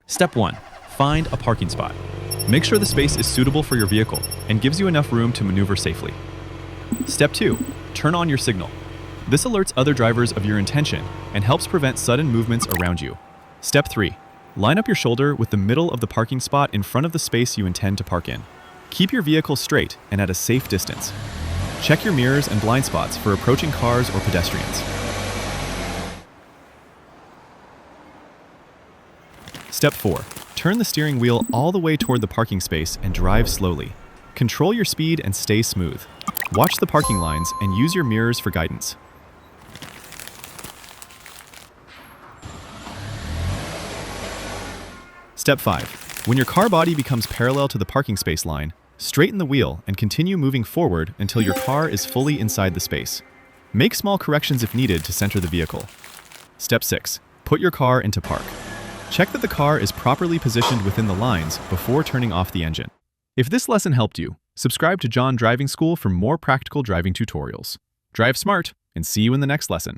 Step 1. Find a parking spot. Make sure the space is suitable for your vehicle and gives you enough room to maneuver safely. Step 2. Turn on your signal. This alerts other drivers of your intention and helps prevent sudden movements around you. Step 3. Line up your shoulder with the middle of the parking spot in front of the space you intend to park in. Keep your vehicle straight and at a safe distance. Check your mirrors and blind spots for approaching cars or pedestrians. Step 4. Turn the steering wheel all the way toward the parking space and drive slowly. Control your speed and stay smooth. Watch the parking lines and use your mirrors for guidance. Step 5. When your car body becomes parallel to the parking space line, straighten the wheel and continue moving forward until your car is fully inside the space. Make small corrections if needed to center the vehicle. Step 6. Put your car into park. Check that the car is properly positioned within the lines before turning off the engine. If this lesson helped you, subscribe to John Driving School for more practical driving tutorials. Drive smart, and see you in the next lesson.